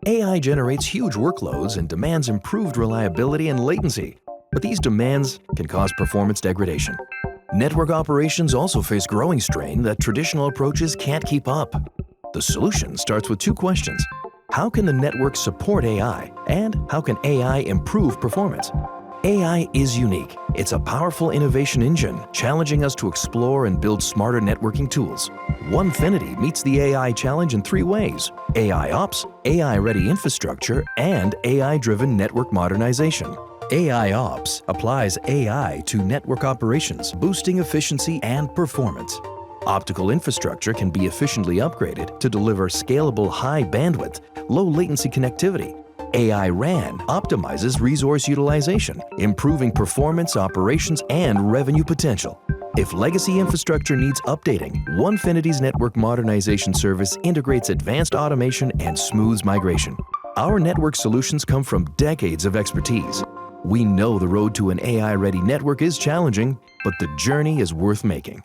AI generates huge workloads and demands improved reliability and latency, but these demands can cause performance degradation. Network operations also face growing strain that traditional approaches can't keep up. The solution starts with two questions. How can the network support AI, and how can AI improve performance? AI is unique. It's a powerful innovation engine, challenging us to explore and build smarter networking tools. Onefinity meets the AI challenge in three ways: AI Ops, AI-ready infrastructure, and AI-driven network modernization. AI Ops applies AI to network operations, boosting efficiency and performance. Optical infrastructure can be efficiently upgraded to deliver scalable high bandwidth, low latency connectivity. AI RAN optimizes resource utilization, improving performance, operations, and revenue potential. If legacy infrastructure needs updating, Onefinity's network modernization service integrates advanced automation and smooths migration. Our network solutions come from decades of expertise. We know the road to an AI-ready network is challenging, but the journey is worth making.